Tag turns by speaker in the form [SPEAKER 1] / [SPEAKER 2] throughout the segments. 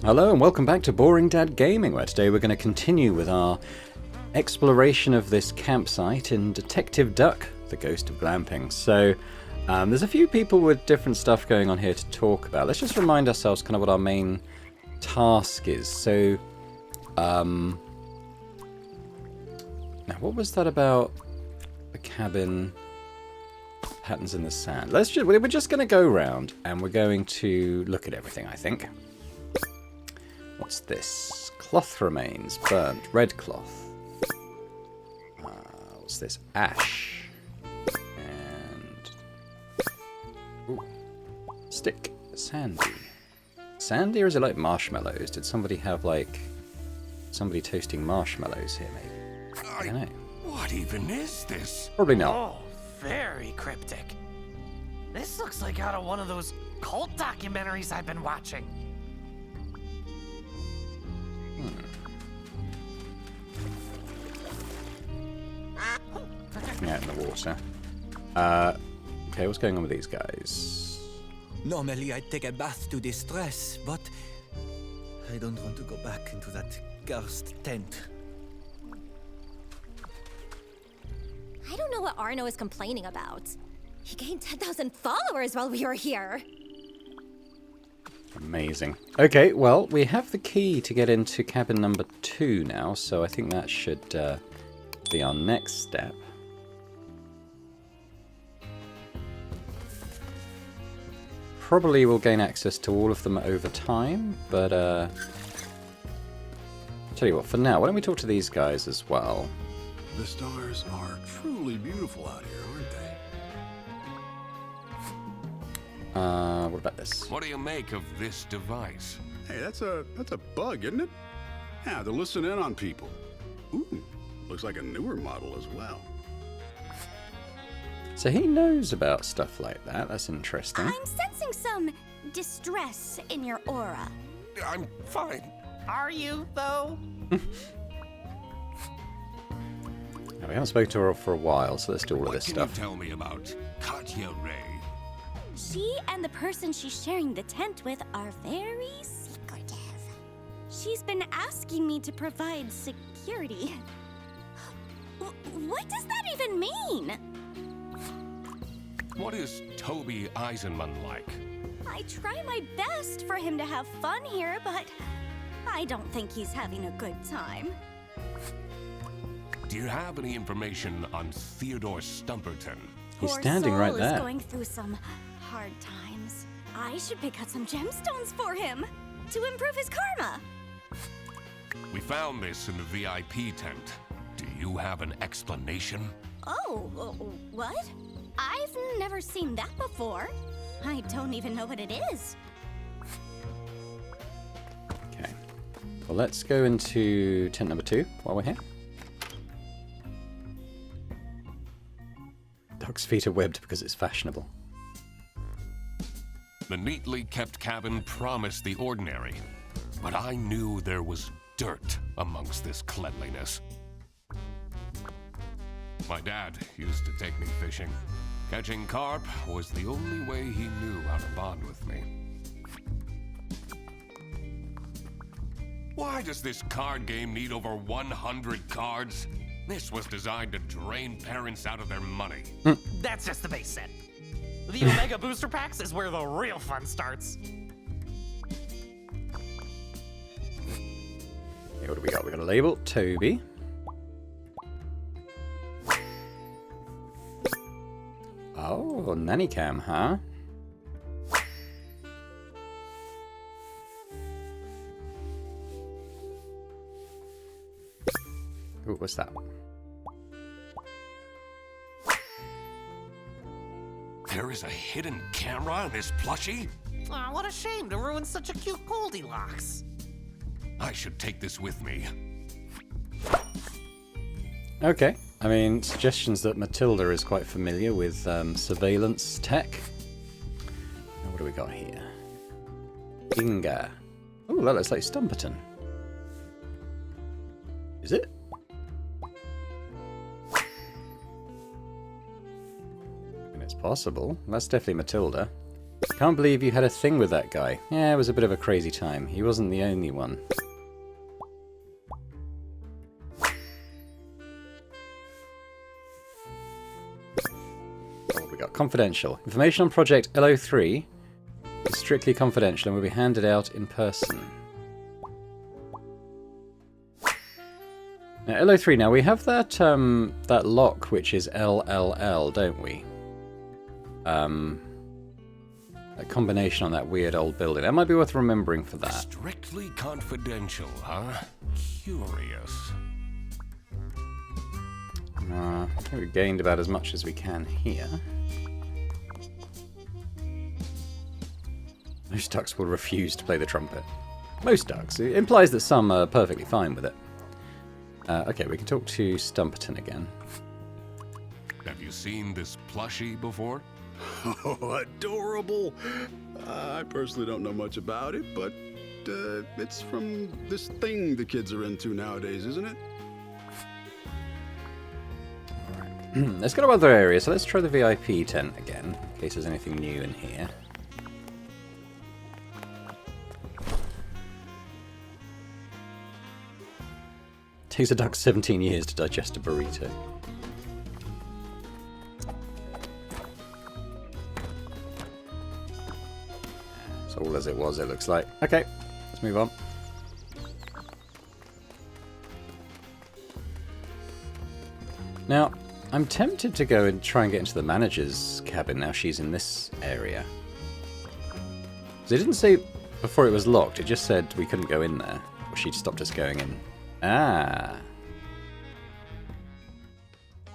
[SPEAKER 1] Hello and welcome back to Boring Dad Gaming, where today we're going to continue with our exploration of this campsite in Detective Duck, the Ghost of Glamping. So there's a few people with different stuff going on here to talk about. Let's just remind ourselves kind of what our main task is. So now what was that about the cabin? Patterns in the sand. We're just going to go around and we're going to look at everything, I think. What's this? Cloth remains. Burnt. Red cloth. What's this? Ash. And... ooh. Stick. Sandy. Sandy, or is it like marshmallows? Did somebody have like... somebody toasting marshmallows here, maybe? I don't know.
[SPEAKER 2] What even is this?
[SPEAKER 1] Probably not.
[SPEAKER 3] Oh, very cryptic. This looks like out of one of those cult documentaries I've been watching.
[SPEAKER 1] Out in the water. Okay, what's going on with these guys?
[SPEAKER 4] Normally I'd take a bath to distress, but I don't want to go back into that cursed tent.
[SPEAKER 5] I don't know what Arno is complaining about. He gained 10,000 followers while we were here.
[SPEAKER 1] Amazing. Okay, well, we have the key to get into cabin number 2 now, so I think that should be our next step. Probably will gain access to all of them over time, but tell you what, for now, why don't we talk to these guys as well?
[SPEAKER 2] The stars are truly beautiful out here, aren't they?
[SPEAKER 1] What about this?
[SPEAKER 2] What do you make of this device?
[SPEAKER 6] Hey, that's a bug, isn't it? Yeah, to listen in on people. Ooh, looks like a newer model as well.
[SPEAKER 1] So he knows about stuff like that. That's interesting.
[SPEAKER 5] I'm sensing some distress in your aura.
[SPEAKER 2] I'm fine.
[SPEAKER 3] Are you, though?
[SPEAKER 1] Now, we haven't spoken to her for a while, so let's do all of this
[SPEAKER 2] What
[SPEAKER 1] stuff.
[SPEAKER 2] can you tell me about Katya Ray?
[SPEAKER 5] She and the person she's sharing the tent with are very secretive. She's been asking me to provide security. What does that even mean?
[SPEAKER 2] What is Toby Eisenman like?
[SPEAKER 5] I try my best for him to have fun here, but I don't think he's having a good time.
[SPEAKER 2] Do you have any information on Theodore Stumperton?
[SPEAKER 1] He's
[SPEAKER 5] Poor
[SPEAKER 1] standing
[SPEAKER 5] soul
[SPEAKER 1] right
[SPEAKER 5] is
[SPEAKER 1] there.
[SPEAKER 5] going through some hard times. I should pick out some gemstones for him to improve his karma.
[SPEAKER 2] We found this in the VIP tent. Do you have an explanation?
[SPEAKER 5] Oh, what? I've never seen that before. I don't even know what it is.
[SPEAKER 1] Okay. Well, let's go into tent number 2 while we're here. Dog's feet are webbed because it's fashionable.
[SPEAKER 2] The neatly kept cabin promised the ordinary, but I knew there was dirt amongst this cleanliness. My dad used to take me fishing. Catching carp was the only way he knew how to bond with me. Why does this card game need over 100 cards? This was designed to drain parents out of their money.
[SPEAKER 3] That's just the base set. The Omega Booster Packs is where the real fun starts.
[SPEAKER 1] Okay, what do we got? We got a label. Toby. Oh, nanny cam, huh? Ooh, what's that?
[SPEAKER 2] There is a hidden camera in this plushie?
[SPEAKER 3] Aw, what a shame to ruin such a cute Goldilocks.
[SPEAKER 2] I should take this with me.
[SPEAKER 1] Okay. I mean, suggestions that Matilda is quite familiar with surveillance tech. Now, what do we got here? Inga. Oh, that looks like Stumperton. Is it? I mean, it's possible. That's definitely Matilda. Can't believe you had a thing with that guy. Yeah, it was a bit of a crazy time. He wasn't the only one. What we got? Confidential. Information on Project LO3 is strictly confidential and will be handed out in person. Now, LO3, now we have that that lock which is LLL, don't we? A combination on that weird old building. That might be worth remembering for that.
[SPEAKER 2] Strictly confidential, huh? Curious.
[SPEAKER 1] I think we've gained about as much as we can here. Most ducks will refuse to play the trumpet. Most ducks. It implies that some are perfectly fine with it. Okay, we can talk to Stumperton again.
[SPEAKER 2] Have you seen this plushie before?
[SPEAKER 6] Oh, adorable. I personally don't know much about it, but it's from this thing the kids are into nowadays, isn't it?
[SPEAKER 1] Alright. Let's go to other areas, so let's try the VIP tent again, in case there's anything new in here. Takes a duck 17 years to digest a burrito. It's all as it was, it looks like. Okay, let's move on. Now, I'm tempted to go and try and get into the manager's cabin now she's in this area. Because it didn't say before it was locked, it just said we couldn't go in there. Or she'd stopped us going in. Ah.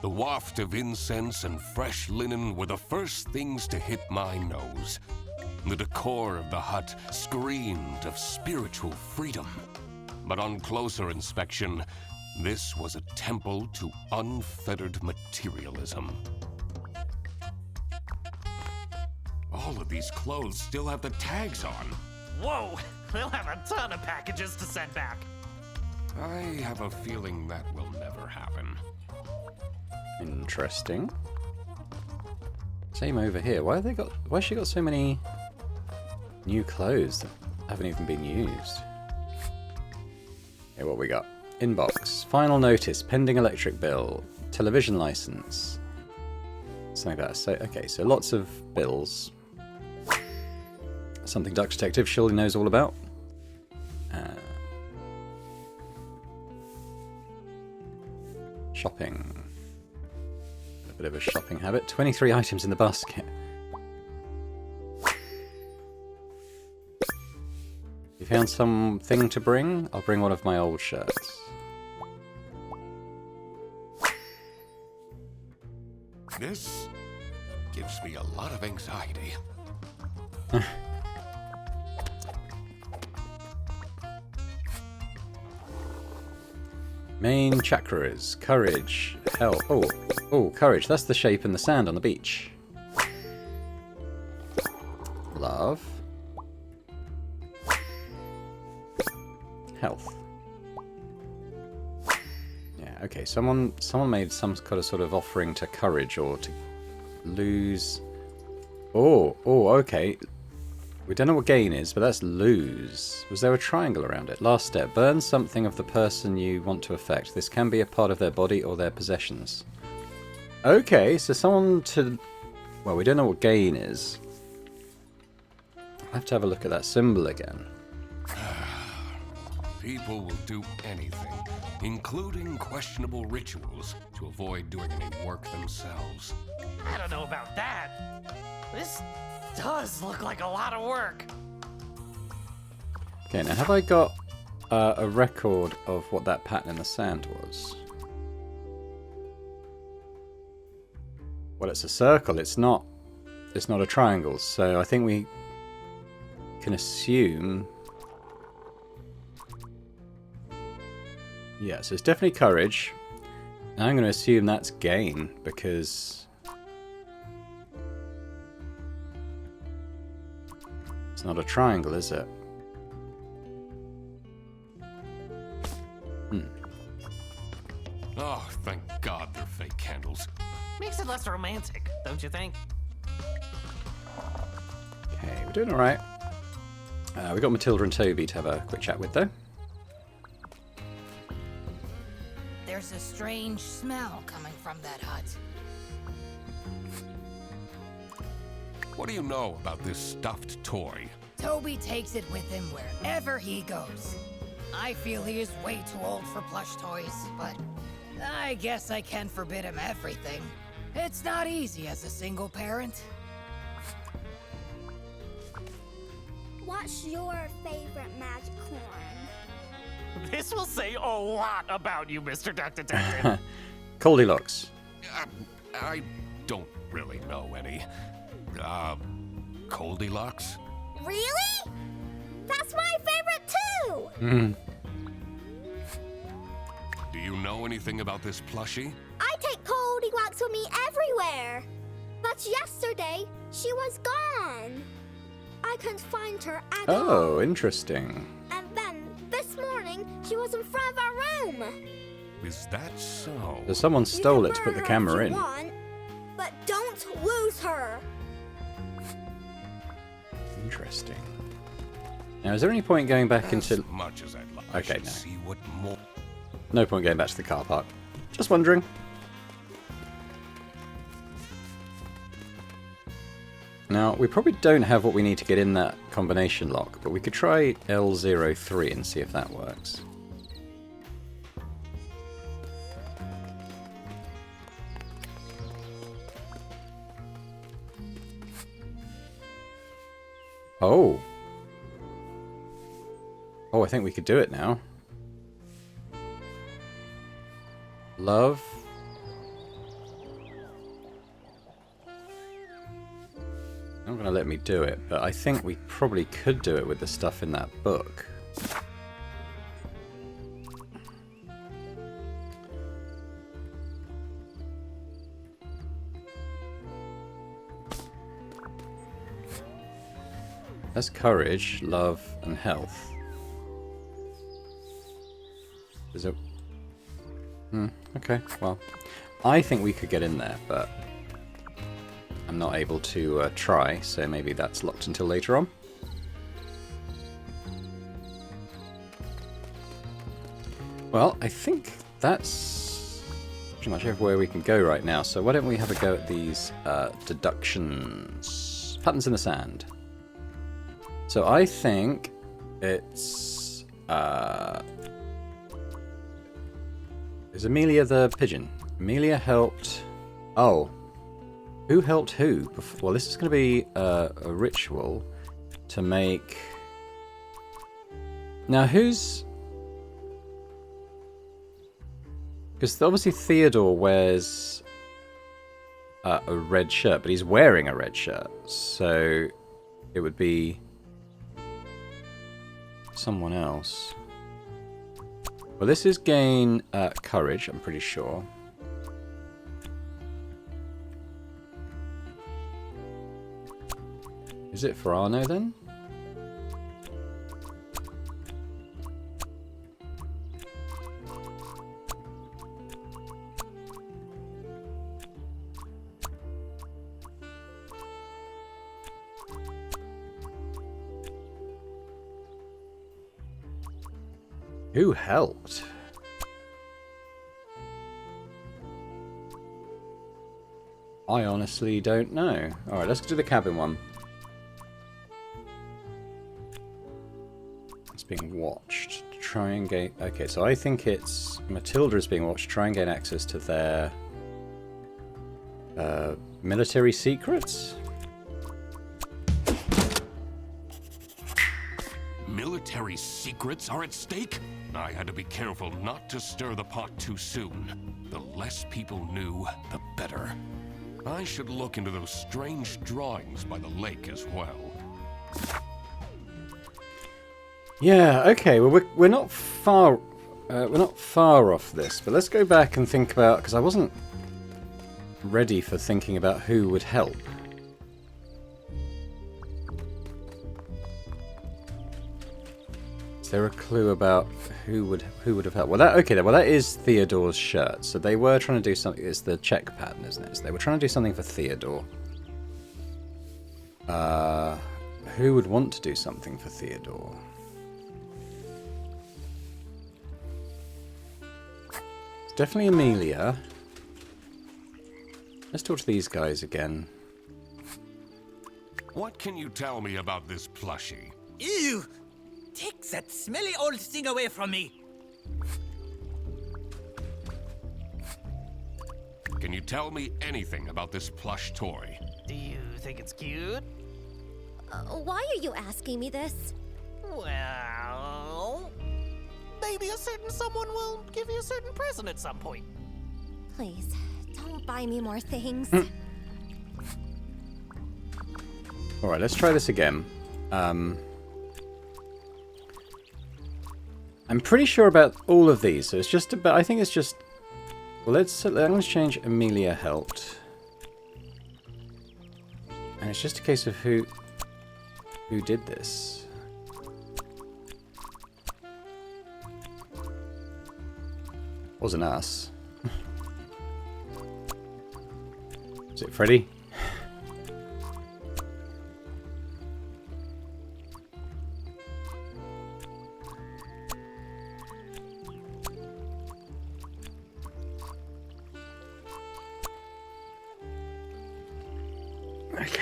[SPEAKER 2] The waft of incense and fresh linen were the first things to hit my nose. The decor of the hut screamed of spiritual freedom. But on closer inspection, this was a temple to unfettered materialism. All of these clothes still have the tags on.
[SPEAKER 3] Whoa! They'll have a ton of packages to send back.
[SPEAKER 2] I have a feeling that will never happen.
[SPEAKER 1] Interesting. Same over here. Why has she got so many new clothes that haven't even been used? Okay, what we got? Inbox. Final notice. Pending electric bill. Television license. Something like that. So, okay, so lots of bills. Something Duck Detective surely knows all about. Shopping. A bit of a shopping habit. 23 items in the basket. You found something to bring? I'll bring one of my old shirts.
[SPEAKER 2] This gives me a lot of anxiety.
[SPEAKER 1] Main chakras. Courage. Health. Oh, courage. That's the shape in the sand on the beach. Love. Health. Yeah, okay. Someone made some kind of sort of offering to courage or to lose. Oh, okay. We don't know what gain is, but that's lose. Was there a triangle around it? Last step. Burn something of the person you want to affect. This can be a part of their body or their possessions. Okay, so someone to... Well, we don't know what gain is. I'll have to have a look at that symbol again.
[SPEAKER 2] People will do anything, including questionable rituals, to avoid doing any work themselves.
[SPEAKER 3] I don't know about that. This does look like a lot of work.
[SPEAKER 1] Okay, now have I got a record of what that pattern in the sand was? Well, it's a circle. It's not a triangle. So I think we can assume. Yeah, so it's definitely courage. And I'm going to assume that's gain because it's not a triangle, is it?
[SPEAKER 2] Oh, thank God they're fake candles.
[SPEAKER 3] Makes it less romantic, don't you think?
[SPEAKER 1] Okay, we're doing alright. We got Matilda and Toby to have a quick chat with, though.
[SPEAKER 7] There's a strange smell coming from that hut.
[SPEAKER 2] What do you know about this stuffed toy?
[SPEAKER 7] Toby takes it with him wherever he goes. I feel he is way too old for plush toys, but I guess I can forbid him everything. It's not easy as a single parent.
[SPEAKER 5] What's your favorite magic horn?
[SPEAKER 3] This will say a lot about you, Mr. Duck Detective.
[SPEAKER 1] Goldilocks.
[SPEAKER 2] I don't really know any. Goldilocks?
[SPEAKER 5] Really? That's my favorite too!
[SPEAKER 1] Mm.
[SPEAKER 2] Do you know anything about this plushie?
[SPEAKER 5] I take Goldilocks with me everywhere. But yesterday, she was gone. I couldn't find her at all.
[SPEAKER 1] Oh, interesting.
[SPEAKER 5] And then, this morning, she was in front of our room.
[SPEAKER 2] Is that so?
[SPEAKER 1] So someone stole it to put the
[SPEAKER 5] You can
[SPEAKER 1] camera
[SPEAKER 5] burn her
[SPEAKER 1] in.
[SPEAKER 5] if you want, but don't lose her.
[SPEAKER 1] Interesting. Now, is there any point going back
[SPEAKER 2] As
[SPEAKER 1] into...
[SPEAKER 2] much as I'd like,
[SPEAKER 1] Okay,
[SPEAKER 2] I should
[SPEAKER 1] no.
[SPEAKER 2] see what more.
[SPEAKER 1] No point going back to the car park. Just wondering. Now, we probably don't have what we need to get in that combination lock, but we could try L03 and see if that works. Oh. Oh, I think we could do it now. Love. Not going to let me do it, but I think we probably could do it with the stuff in that book. That's courage, love, and health. Is it? Okay, well, I think we could get in there, but I'm not able to try, so maybe that's locked until later on. Well, I think that's pretty much everywhere we can go right now, so why don't we have a go at these deductions. Patterns in the sand. So I think it's... is Amelia the pigeon? Amelia helped... Oh. Who helped who? Well, this is going to be a ritual to make... Now, who's... Because obviously Theodore wears a red shirt, but he's wearing a red shirt. So it would be someone else. Well, this is gain courage, I'm pretty sure. Is it for Arno then? Who helped? I honestly don't know. Alright, let's do the cabin one. It's being watched. Try and gain... Okay, so I think it's... Matilda is being watched. Try and gain access to their... military secrets?
[SPEAKER 2] Military secrets are at stake? I had to be careful not to stir the pot too soon. The less people knew, the better. I should look into those strange drawings by the lake as well.
[SPEAKER 1] Yeah, okay. Well, we're not far off this, but let's go back and think about, because I wasn't ready for thinking about who would help. Is there a clue about who would have helped? Well, that is Theodore's shirt. So they were trying to do something. It's the check pattern, isn't it? So they were trying to do something for Theodore. Who would want to do something for Theodore? It's definitely Amelia. Let's talk to these guys again.
[SPEAKER 2] What can you tell me about this plushie?
[SPEAKER 4] Ew! Take that smelly old thing away from me!
[SPEAKER 2] Can you tell me anything about this plush toy?
[SPEAKER 3] Do you think it's cute?
[SPEAKER 5] Why are you asking me this?
[SPEAKER 3] Well, maybe a certain someone will give you a certain present at some point.
[SPEAKER 5] Please, don't buy me more things.
[SPEAKER 1] Alright, let's try this again. I'm pretty sure about all of these, so it's just about, I think it's just, well, let's change Amelia helped. And it's just a case of who did this. Wasn't us. Is it Freddy? Okay.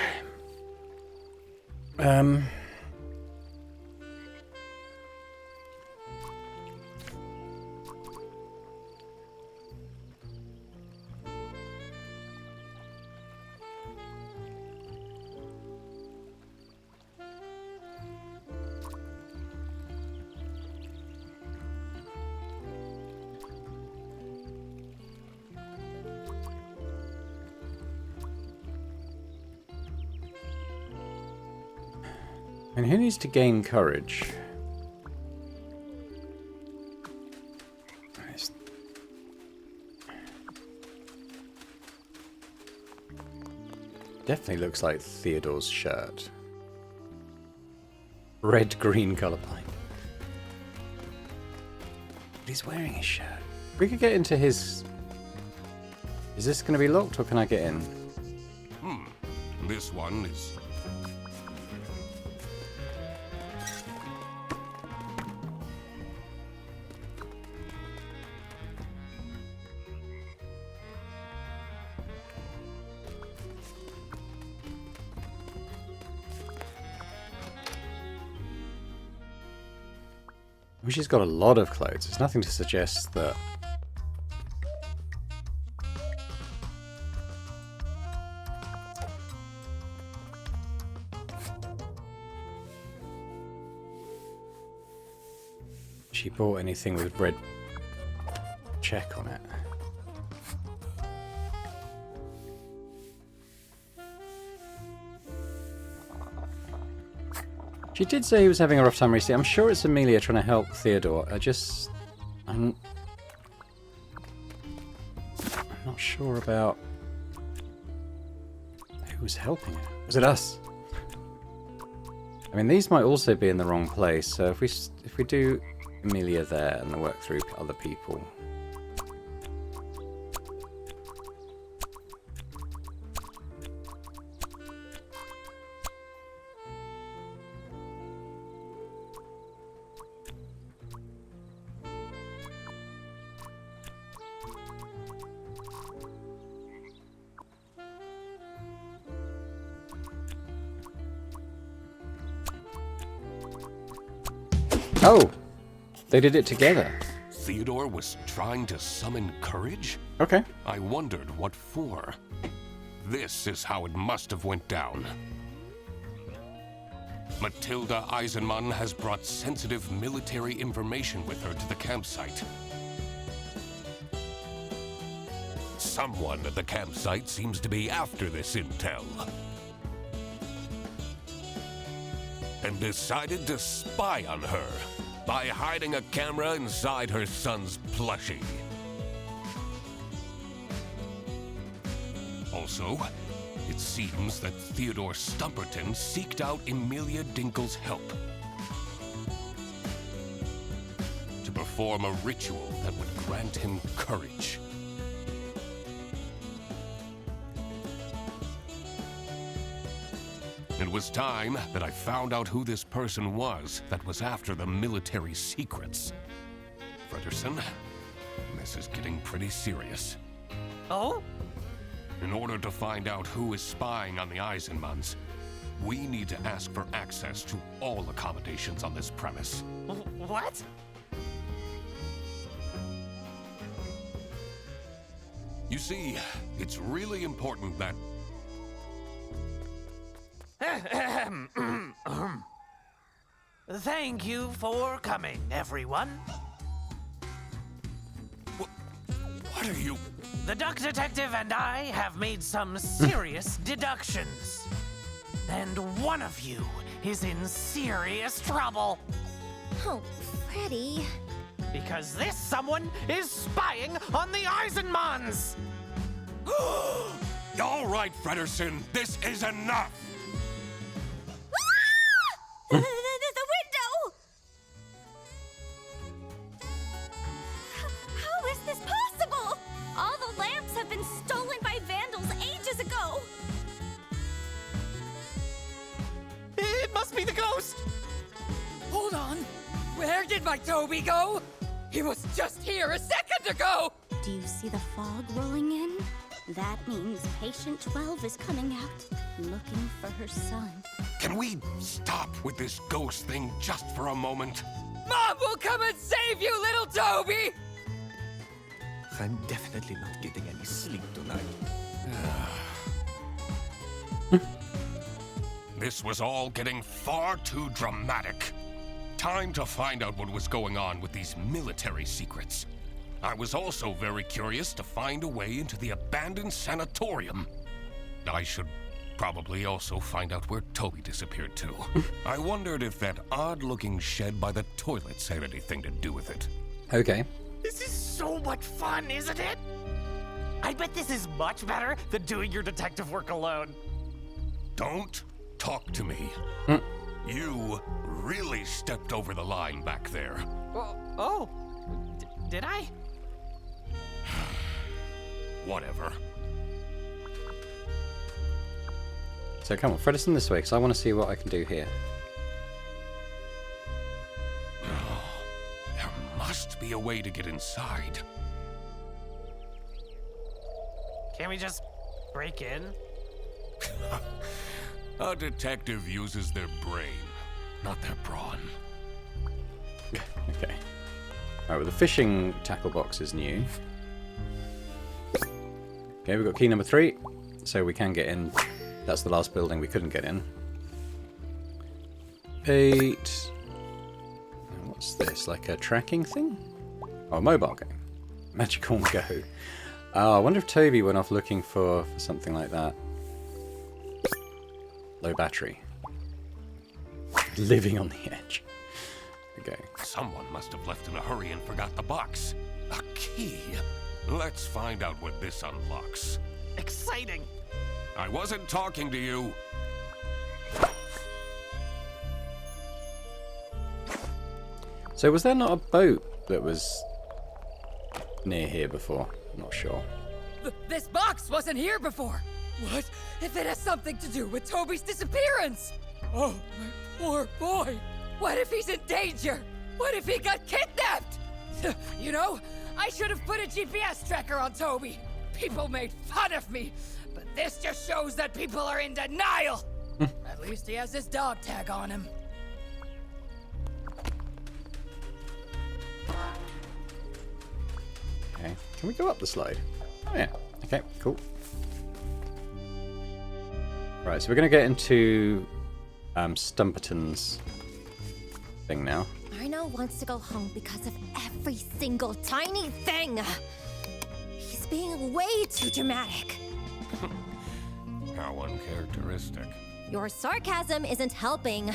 [SPEAKER 1] And who needs to gain courage? Definitely looks like Theodore's shirt. Red-green colorblind. But he's wearing his shirt. We could get into his... Is this going to be locked or can I get in?
[SPEAKER 2] This one is...
[SPEAKER 1] She's got a lot of clothes. There's nothing to suggest that... she bought anything with red check on it. She did say he was having a rough time recently. I'm sure it's Amelia trying to help Theodore. I'm not sure about who was helping her. Was it us? I mean, these might also be in the wrong place. So if we do Amelia there and work through other people. Oh, they did it together.
[SPEAKER 2] Theodore was trying to summon courage?
[SPEAKER 1] Okay.
[SPEAKER 2] I wondered what for. This is how it must have went down. Matilda Eisenmann has brought sensitive military information with her to the campsite. Someone at the campsite seems to be after this intel. And decided to spy on her by hiding a camera inside her son's plushie. Also, it seems that Theodore Stumperton seeked out Emilia Dinkle's help to perform a ritual that would grant him courage. It was time that I found out who this person was that was after the military secrets. Frederson, this is getting pretty serious.
[SPEAKER 3] Oh?
[SPEAKER 2] In order to find out who is spying on the Eisenmanns, we need to ask for access to all accommodations on this premise.
[SPEAKER 3] What?
[SPEAKER 2] You see, it's really important that...
[SPEAKER 3] Thank you for coming, everyone.
[SPEAKER 2] What are you...
[SPEAKER 3] The Duck Detective and I have made some serious deductions. And one of you is in serious trouble.
[SPEAKER 5] Oh, Freddy.
[SPEAKER 3] Because this someone is spying on the Eisenmanns!
[SPEAKER 2] All right, Frederson, this is enough!
[SPEAKER 5] The window! How is this possible? All the lamps have been stolen by vandals ages ago.
[SPEAKER 3] It must be the ghost!
[SPEAKER 7] Hold on. Where did my Toby go? He was just here a second ago!
[SPEAKER 5] Do you see the fog rolling in? That means patient 12 is coming out, looking for her son.
[SPEAKER 2] Can we stop with this ghost thing just for a moment?
[SPEAKER 7] Mom will come and save you, little Toby!
[SPEAKER 4] I'm definitely not getting any sleep tonight.
[SPEAKER 2] This was all getting far too dramatic. Time to find out what was going on with these military secrets. I was also very curious to find a way into the abandoned sanatorium. I should probably also find out where Toby disappeared to. I wondered if that odd-looking shed by the toilets had anything to do with it.
[SPEAKER 1] Okay.
[SPEAKER 3] This is so much fun, isn't it? I bet this is much better than doing your detective work alone.
[SPEAKER 2] Don't talk to me. You really stepped over the line back there.
[SPEAKER 3] Did I?
[SPEAKER 2] Whatever.
[SPEAKER 1] So come on, Frederson this way, because I want to see what I can do here.
[SPEAKER 2] There must be a way to get inside.
[SPEAKER 3] Can't we just break in?
[SPEAKER 2] A detective uses their brain, not their brawn.
[SPEAKER 1] Okay. Alright, well the fishing tackle box is new. Okay, we've got key number 3, so we can get in. That's the last building we couldn't get in. 8. What's this, like a tracking thing? Oh, a mobile game. Magical Go. Oh, I wonder if Toby went off looking for something like that. Low battery. Living on the edge. Okay.
[SPEAKER 2] Someone must have left in a hurry and forgot the box. A key. Let's find out what this unlocks.
[SPEAKER 3] Exciting!
[SPEAKER 2] I wasn't talking to you.
[SPEAKER 1] So was there not a boat that was near here before? I'm not sure.
[SPEAKER 7] This box wasn't here before. What if it has something to do with Toby's disappearance? Oh, my poor boy. What if he's in danger? What if he got kidnapped? You know, I should have put a GPS tracker on Toby. People made fun of me, but this just shows that people are in denial. At least he has his dog tag on him.
[SPEAKER 1] Okay. Can we go up the slide? Oh yeah. Okay, cool. Right, so we're going to get into Stumperton's thing now.
[SPEAKER 8] Arno wants to go home because of every single tiny thing. He's being way too dramatic.
[SPEAKER 2] How uncharacteristic.
[SPEAKER 8] Your sarcasm isn't helping.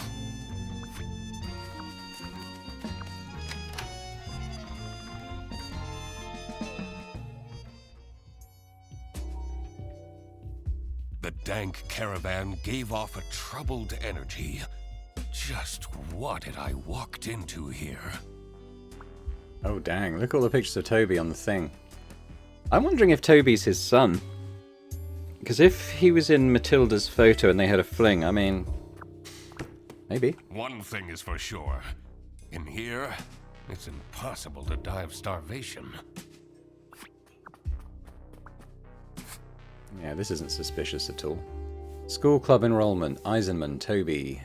[SPEAKER 2] The dank caravan gave off a troubled energy. Just what had I walked into here?
[SPEAKER 1] Oh dang, look at all the pictures of Toby on the thing. I'm wondering if Toby's his son. Because if he was in Matilda's photo and they had a fling, I mean, Maybe.
[SPEAKER 2] One thing is for sure. In here, it's impossible to die of starvation.
[SPEAKER 1] Yeah, this isn't suspicious at all. School club enrollment. Eisenman, Toby.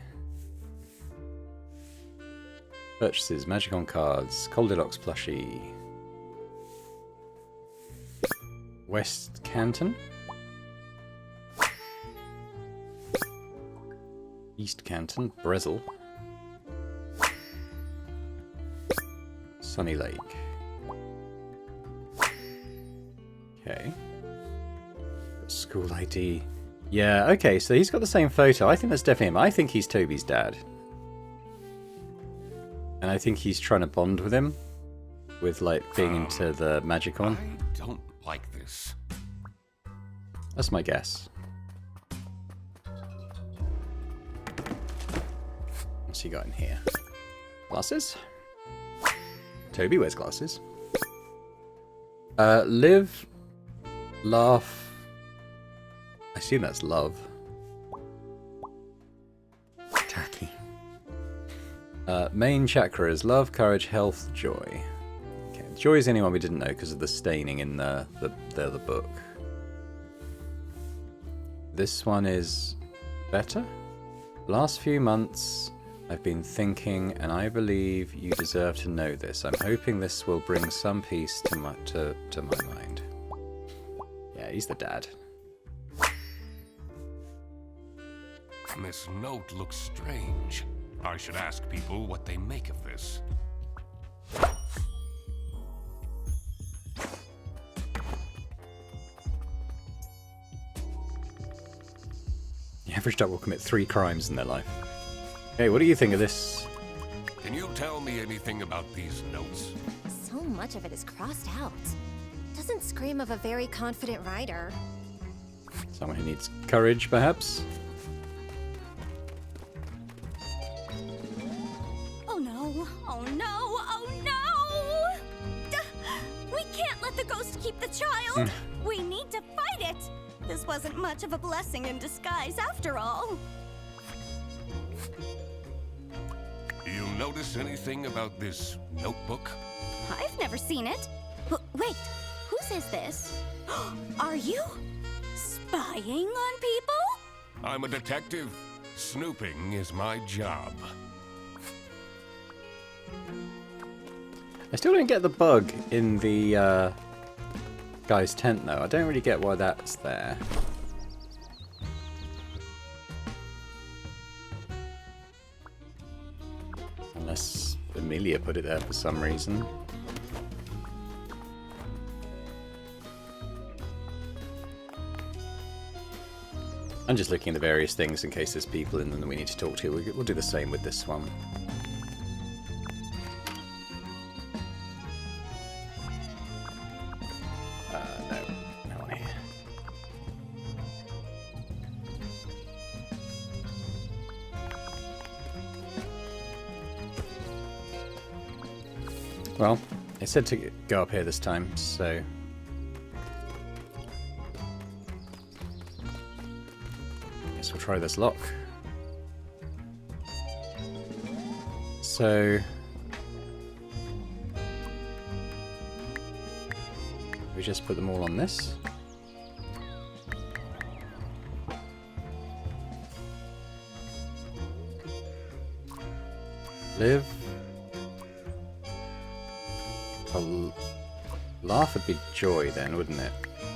[SPEAKER 1] Purchases, magic on cards. Goldilocks plushie. West Canton. East Canton. Brezel. Sunny Lake. Okay. School ID. Yeah, okay, so he's got the same photo. I think that's definitely him. I think he's Toby's dad. And I think he's trying to bond with him. With, like, being into the Magicon.
[SPEAKER 2] I don't like this.
[SPEAKER 1] That's my guess. What's he got in here? Glasses? Toby wears glasses. Live, laugh. I assume that's love. Tacky. Main chakras: love, courage, health, joy. Okay, joy is the only one we didn't know because of the staining in the other book. This one is better. Last few months, I've been thinking, and I believe you deserve to know this. I'm hoping this will bring some peace to my mind. Yeah, he's the dad.
[SPEAKER 2] This note looks strange. I should ask people what they make of this.
[SPEAKER 1] The average duck will commit 3 crimes in their life. Hey, what do you think of this?
[SPEAKER 2] Can you tell me anything about these notes?
[SPEAKER 8] So much of it is crossed out. Doesn't scream of a very confident writer.
[SPEAKER 1] Someone who needs courage, perhaps?
[SPEAKER 5] Oh no, oh no, oh no! We can't let the ghost keep the child! We need to fight it! This wasn't much of a blessing in disguise after all.
[SPEAKER 2] Do you notice anything about this notebook?
[SPEAKER 5] I've never seen it. Wait, whose is this? Are you spying on people?
[SPEAKER 2] I'm a detective. Snooping is my job.
[SPEAKER 1] I still don't get the bug in the guy's tent, though. I don't really get why that's there. Unless Amelia put it there for some reason. I'm just looking at the various things in case there's people in them that we need to talk to. We'll do the same with this one. No one here. Well, it said to go up here this time, so... guess we'll try this lock. So... we just put them all on this. Live. Laugh would be joy then, wouldn't it?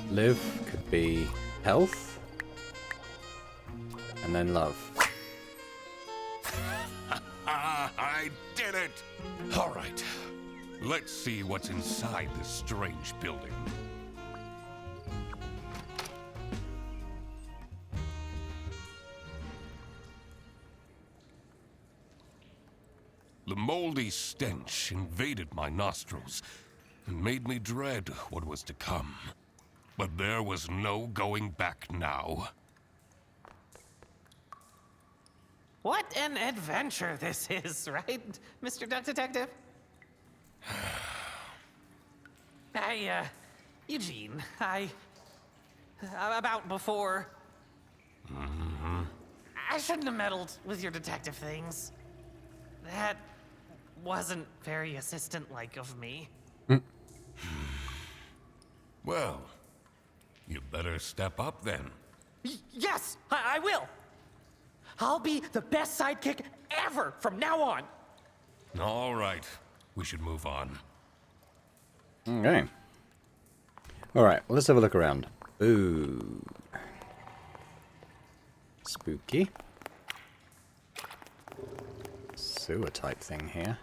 [SPEAKER 1] Live could be health. And then love.
[SPEAKER 2] I did it! All right. Let's see what's inside this strange building. The moldy stench invaded my nostrils and made me dread what was to come. But there was no going back now.
[SPEAKER 3] What an adventure this is, right, Mr. Duck Detective? Eugene, about before... I shouldn't have meddled with your detective things. That wasn't very assistant-like of me.
[SPEAKER 2] Well, you better step up then.
[SPEAKER 3] Yes, I will. I'll be the best sidekick ever from now on.
[SPEAKER 2] All right, we should move on.
[SPEAKER 1] Okay. Alright, well, let's have a look around. Ooh. Spooky. Sewer type thing here.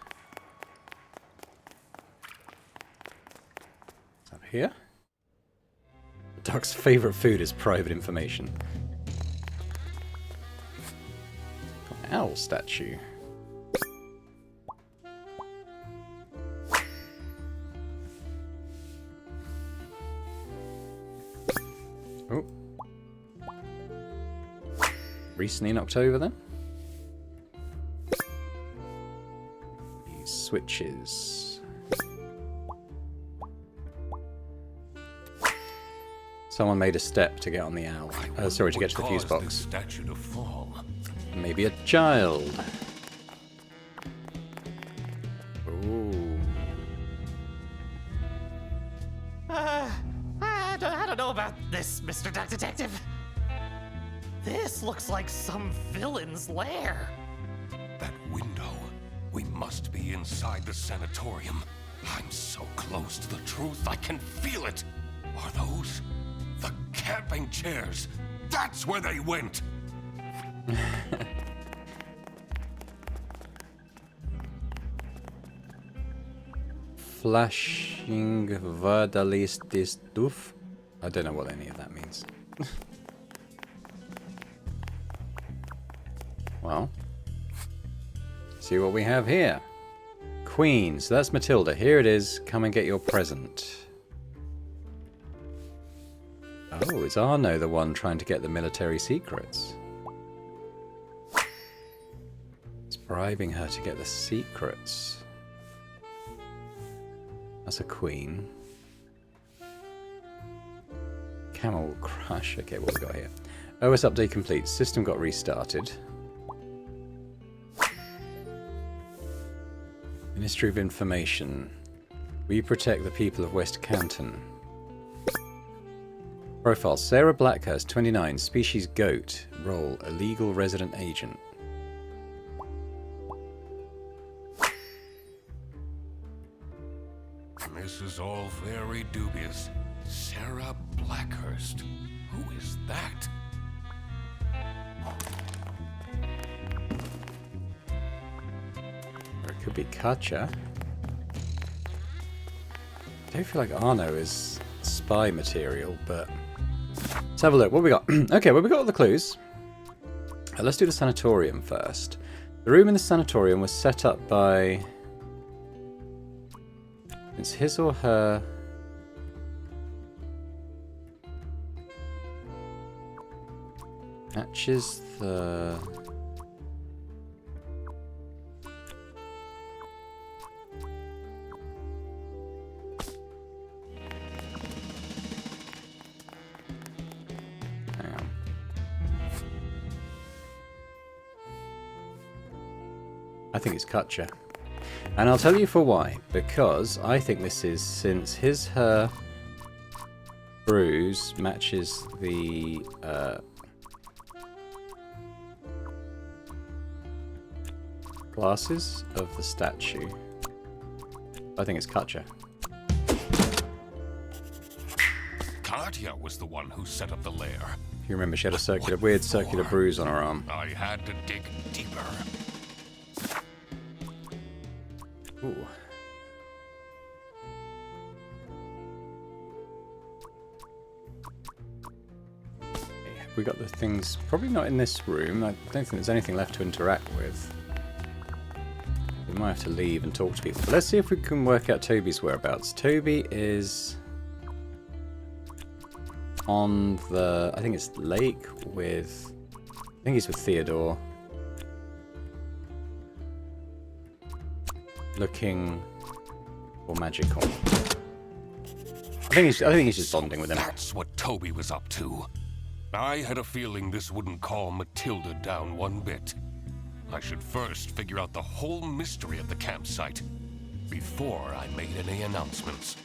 [SPEAKER 1] What's up here? The duck's favourite food is private information. An owl statue. Oh. Recently in October then? These switches. Someone made a step to get on the owl. Sorry, to get to the fuse box.
[SPEAKER 2] Statue to fall.
[SPEAKER 1] Maybe a child. Ooh.
[SPEAKER 3] I don't know about this, Mr. Duck Detective. This looks like some villain's lair.
[SPEAKER 2] That window. We must be inside the sanatorium. I'm so close to the truth, I can feel it. Are those the camping chairs? That's where they went.
[SPEAKER 1] Flashing Vardalistis Doof. I don't know what any of that means. Well, see what we have here. Queen, so that's Matilda. Here it is. Come and get your present. Oh, is Arno the one trying to get the military secrets? He's bribing her to get the secrets. That's a queen. Camel Crush. Okay, what we got here? OS update complete. System got restarted. Ministry of Information. We protect the people of West Canton. Profile. Sarah Blackhurst, 29. Species goat. Role. Illegal resident agent.
[SPEAKER 2] This is all very dubious. Sarah Blackhurst. Who is that?
[SPEAKER 1] Or it could be Katja. I don't feel like Arno is spy material, but let's have a look. What we got? Okay, well, we got all the clues. Let's do the sanatorium first. The room in the sanatorium was set up by... It's his or her... Matches the... Hang on. I think it's Katja. And I'll tell you for why. Because I think this is since his, her bruise matches the glasses of the statue. I think it's Katja.
[SPEAKER 2] Katja was the one who set up the lair.
[SPEAKER 1] If you remember, she had a weird circular bruise on her arm.
[SPEAKER 2] I had to dig deeper.
[SPEAKER 1] Ooh. Okay, have we got the things? Probably not in this room. I don't think there's anything left to interact with. We might have to leave and talk to people. But let's see if we can work out Toby's whereabouts. Toby is on the... I think it's lake with... I think he's with Theodore. Looking for magical. I think he's just bonding with him.
[SPEAKER 2] That's what Toby was up to. I had a feeling this wouldn't calm Matilda down one bit. I should first figure out the whole mystery of the campsite before I made any announcements.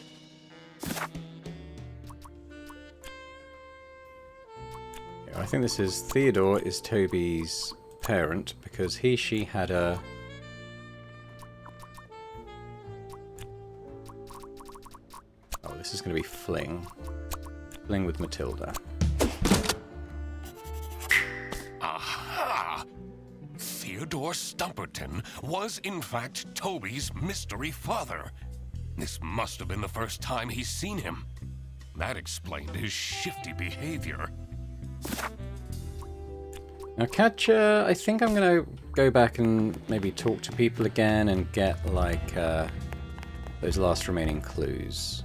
[SPEAKER 1] I think this is Theodore is Toby's parent because she had a... Oh, this is going to be Fling. Fling with Matilda.
[SPEAKER 2] Aha! Theodore Stumperton was in fact Toby's mystery father. This must have been the first time he's seen him. That explained his shifty behavior.
[SPEAKER 1] Now, Katja, I think I'm going to go back and maybe talk to people again and get, like, those last remaining clues.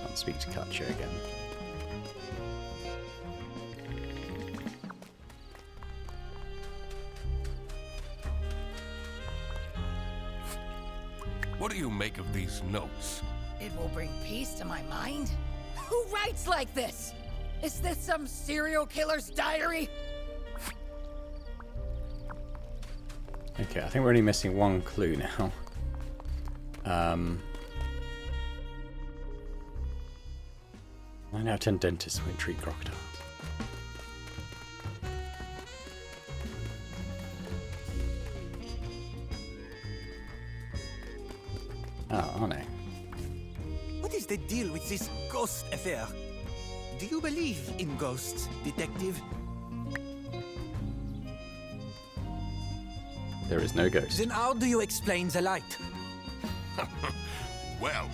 [SPEAKER 1] I'll speak to Katja again.
[SPEAKER 2] What do you make of these notes?
[SPEAKER 7] It will bring peace to my mind? Who writes like this? Is this some serial killer's diary?
[SPEAKER 1] Okay, I think we're only missing one clue now. 9 out of 10 dentists won't treat crocodiles. Oh, Arne.
[SPEAKER 4] What is the deal with this ghost affair? Do you believe in ghosts, detective?
[SPEAKER 1] There is no ghost.
[SPEAKER 4] Then how do you explain the light?
[SPEAKER 2] Well,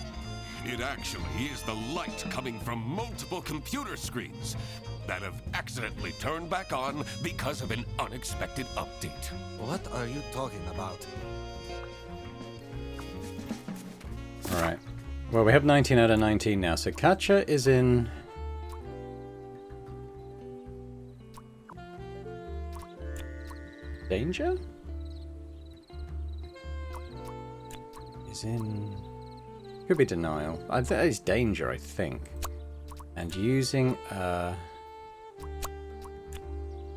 [SPEAKER 2] it actually is the light coming from multiple computer screens that have accidentally turned back on because of an unexpected update.
[SPEAKER 4] What are you talking about?
[SPEAKER 1] Alright. Well, we have 19 out of 19 now, so Katja is in... danger? Is in... could be denial. I think it's danger, I think. And using a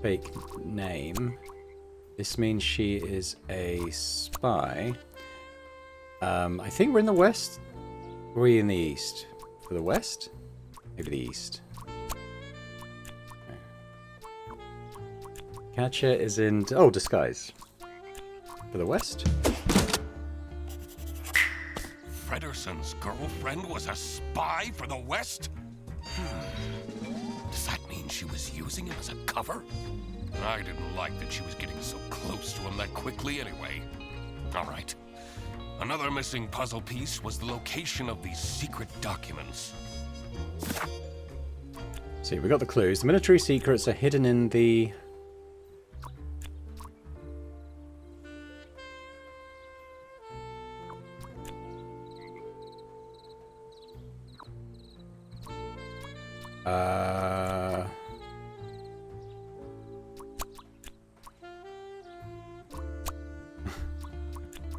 [SPEAKER 1] fake name, this means she is a spy. I think we're in the west. Or are we in the east? For the west? Maybe the east. Okay. Katja is in... oh, disguise. For the west?
[SPEAKER 2] Frederson's girlfriend was a spy for the West? Does that mean she was using him as a cover? I didn't like that she was getting so close to him that quickly anyway. All right. Another missing puzzle piece was the location of these secret documents.
[SPEAKER 1] See, we got the clues. The military secrets are hidden in the...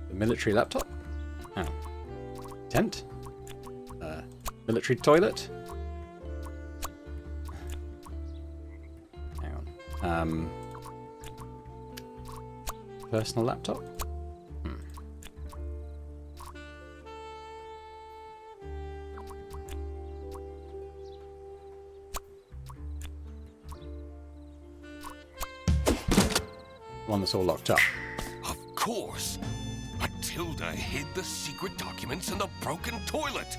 [SPEAKER 1] the military laptop? Oh. Tent? Military toilet? Hang on. Personal laptop? One that's all locked up.
[SPEAKER 2] Of course! Matilda hid the secret documents in the broken toilet!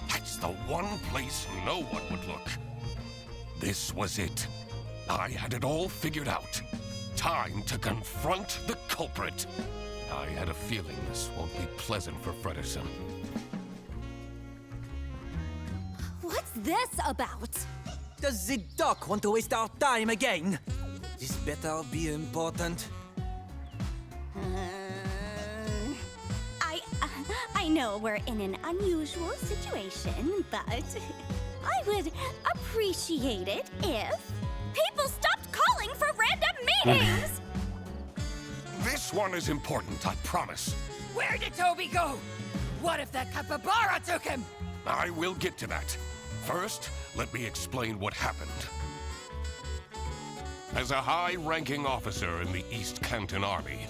[SPEAKER 2] That's the one place no one would look. This was it. I had it all figured out. Time to confront the culprit. I had a feeling this won't be pleasant for Frederson.
[SPEAKER 8] What's this about?
[SPEAKER 4] Does the doc want to waste our time again? This better be important.
[SPEAKER 5] I know we're in an unusual situation, but appreciate it if people stopped calling for random meetings.
[SPEAKER 2] This one is important, I promise.
[SPEAKER 7] Where did Toby go? What if that capybara took him?
[SPEAKER 2] I will get to that. First, let me explain what happened. As a high-ranking officer in the East Canton Army,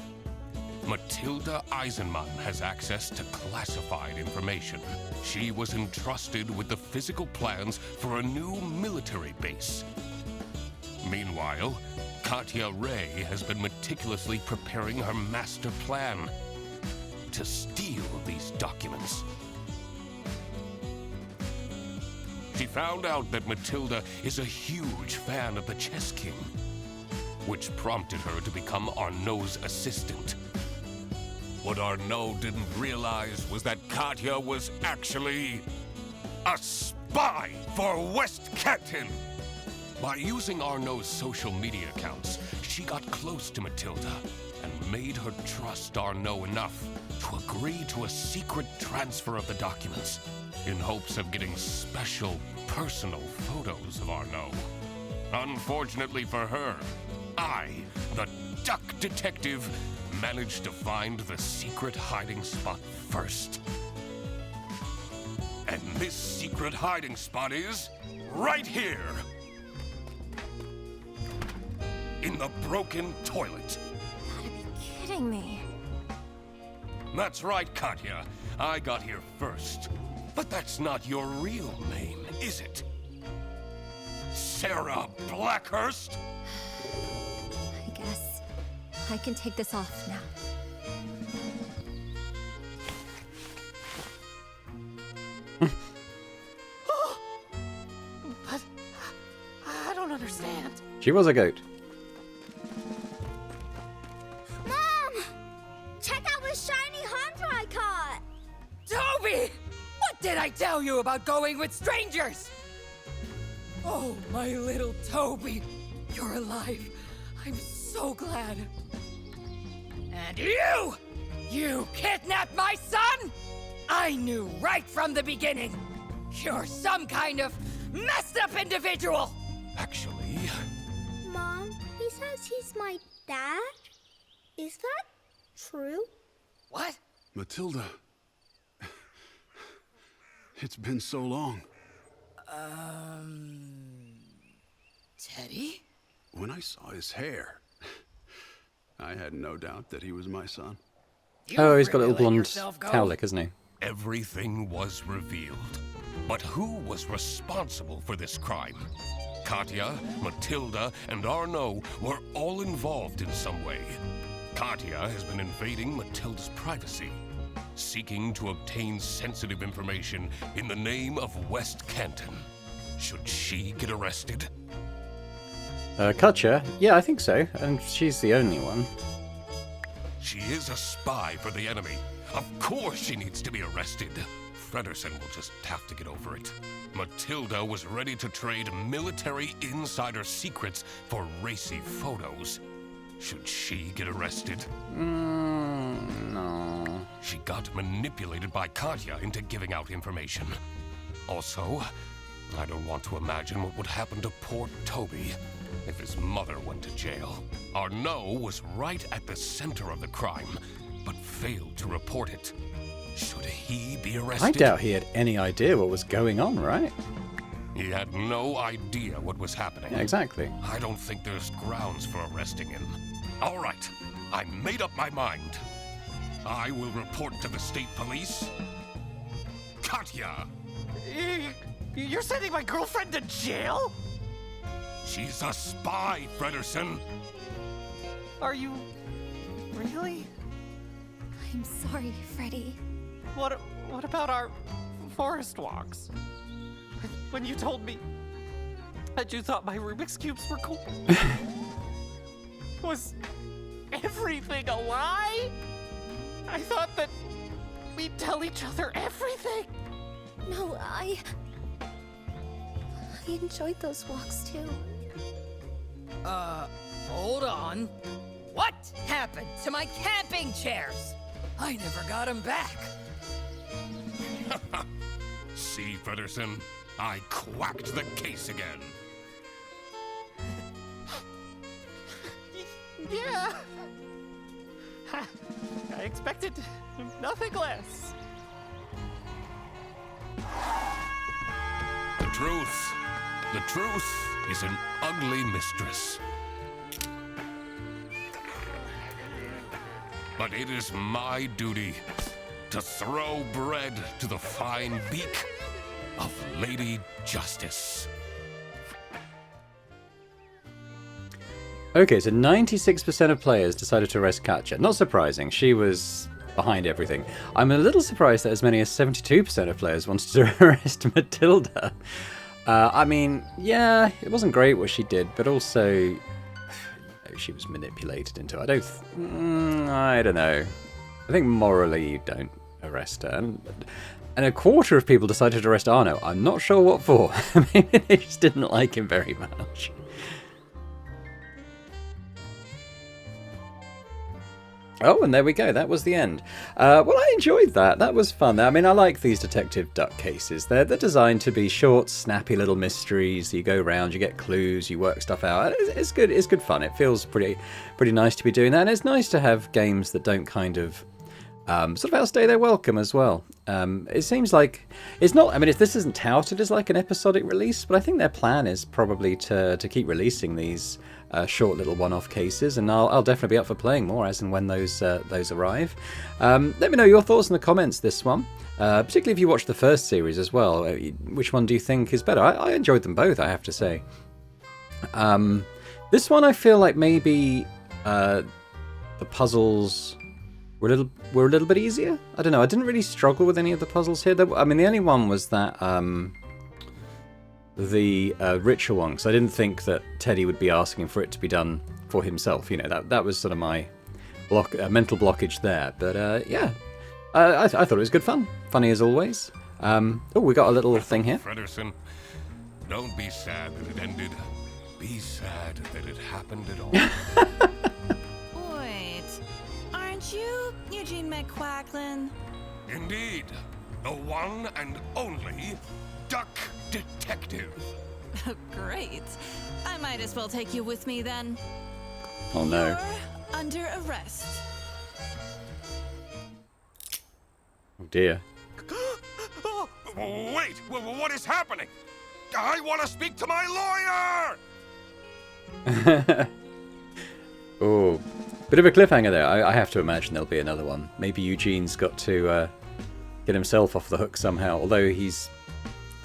[SPEAKER 2] Matilda Eisenman has access to classified information. She was entrusted with the physical plans for a new military base. Meanwhile, Katya Ray has been meticulously preparing her master plan to steal these documents. She found out that Matilda is a huge fan of the Chess King, which prompted her to become Arnaud's assistant. What Arnaud didn't realize was that Katya was actually a spy for West Canton. By using Arnaud's social media accounts, she got close to Matilda and made her trust Arnaud enough to agree to a secret transfer of the documents in hopes of getting special personal photos of Arnaud. Unfortunately for her, I, the duck detective, managed to find the secret hiding spot first. And this secret hiding spot is right here. In the broken toilet.
[SPEAKER 8] Gotta be kidding me.
[SPEAKER 2] That's right, Katya. I got here first. But that's not your real name, is it? Sarah Blackhurst?
[SPEAKER 8] I guess I can take this off now.
[SPEAKER 3] But I don't understand.
[SPEAKER 1] She was a goat.
[SPEAKER 5] Mom! Check out this shiny hunter I caught!
[SPEAKER 7] Toby! What did I tell you about going with strangers? Oh, my little Toby. You're alive. I'm so glad. And you! You kidnapped my son? I knew right from the beginning. You're some kind of messed up individual.
[SPEAKER 2] Actually,
[SPEAKER 5] Mom, he says he's my dad? Is that true?
[SPEAKER 7] What?
[SPEAKER 6] Matilda. It's been so long.
[SPEAKER 7] Teddy?
[SPEAKER 6] When I saw his hair, I had no doubt that he was my son.
[SPEAKER 1] Oh, he's got a
[SPEAKER 7] Really
[SPEAKER 1] little
[SPEAKER 7] let
[SPEAKER 1] blonde
[SPEAKER 7] yourself go?
[SPEAKER 1] cowlick, isn't he?
[SPEAKER 2] everything was revealed. But who was responsible for this crime? Katya, Matilda, and Arnaud were all involved in some way. Katya has been invading Matilda's privacy, seeking to obtain sensitive information in the name of West Canton. Should she get arrested?
[SPEAKER 1] Katya? Yeah, I think so. And she's the only one.
[SPEAKER 2] She is a spy for the enemy. Of course she needs to be arrested. Frederson will just have to get over it. Matilda was ready to trade military insider secrets for racy photos. Should she get arrested?
[SPEAKER 1] No.
[SPEAKER 2] She got manipulated by Katya into giving out information. Also, I don't want to imagine what would happen to poor Toby if his mother went to jail. Arnaud was right at the center of the crime, but failed to report it. Should he be arrested?
[SPEAKER 1] I doubt he had any idea what was going on, right?
[SPEAKER 2] He had no idea what was happening.
[SPEAKER 1] Yeah, exactly.
[SPEAKER 2] I don't think there's grounds for arresting him. All right, I made up my mind. I will report to the state police. Katya!
[SPEAKER 3] You're sending my girlfriend to jail?
[SPEAKER 2] She's a spy, Frederson.
[SPEAKER 3] Are you really?
[SPEAKER 8] I'm sorry, Freddy.
[SPEAKER 3] What about our forest walks? When you told me that you thought my Rubik's Cubes were cool. Was everything a lie? I thought that we'd tell each other everything.
[SPEAKER 8] No, I enjoyed those walks too.
[SPEAKER 7] Hold on. What happened to my camping chairs? I never got them back.
[SPEAKER 2] See, Frederson? I quacked the case again.
[SPEAKER 3] Yeah. I expected nothing less.
[SPEAKER 2] The truth is an ugly mistress. But it is my duty to throw bread to the fine beak of Lady Justice.
[SPEAKER 1] Okay, so 96% of players decided to arrest Katja. Not surprising, she was behind everything. I'm a little surprised that as many as 72% of players wanted to arrest Matilda. I mean, yeah, it wasn't great what she did, but also she was manipulated into it. I don't know. I think morally you don't arrest her. And a quarter of people decided to arrest Arno. I'm not sure what for. Maybe they just didn't like him very much. Oh, and there we go. That was the end. Well, I enjoyed that. That was fun. I mean, I like these Detective Duck cases. They're designed to be short, snappy little mysteries. You go around, you get clues, you work stuff out. It's good. It's good fun. It feels pretty nice to be doing that. And it's nice to have games that don't kind of sort of outstay their welcome as well. It seems like it's not. I mean, this isn't touted as like an episodic release, but I think their plan is probably to keep releasing these short little one-off cases, and I'll definitely be up for playing more as and when those arrive. Let me know your thoughts in the comments this one, particularly if you watched the first series as well. Which one do you think is better? I enjoyed them both, I have to say. This one I feel like maybe the puzzles were a little bit easier. I don't know. I didn't really struggle with any of the puzzles here. I mean, the only one was that the ritual one, because I didn't think that Teddy would be asking for it to be done for himself. You know, that was sort of my mental blockage there. But yeah, I thought it was good fun. Funny as always. Oh, we got a little thing here.
[SPEAKER 2] Frederson, don't be sad that it ended. Be sad that it happened at all.
[SPEAKER 9] Wait, aren't you Eugene McQuacklin?
[SPEAKER 2] Indeed, the one and only Duck Detective.
[SPEAKER 9] Great. I might as well take you with me then.
[SPEAKER 1] Oh no.
[SPEAKER 9] You're under arrest.
[SPEAKER 1] Oh dear.
[SPEAKER 2] Wait, what is happening? I want to speak to my lawyer!
[SPEAKER 1] Oh, bit of a cliffhanger there. I have to imagine there'll be another one. Maybe Eugene's got to get himself off the hook somehow, although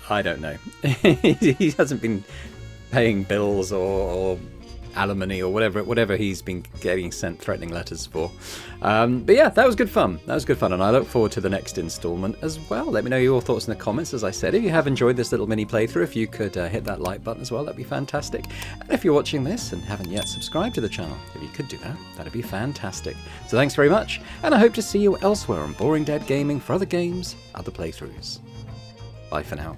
[SPEAKER 1] I don't know. He hasn't been paying bills or alimony or whatever he's been getting sent threatening letters for. But yeah, that was good fun. And I look forward to the next installment as well. Let me know your thoughts in the comments. As I said, if you have enjoyed this little mini playthrough, if you could hit that like button as well, that'd be fantastic. And if you're watching this and haven't yet subscribed to the channel, if you could do that, that'd be fantastic. So thanks very much, and I hope to see you elsewhere on Boring Dad Gaming for other games, other playthroughs. Bye for now.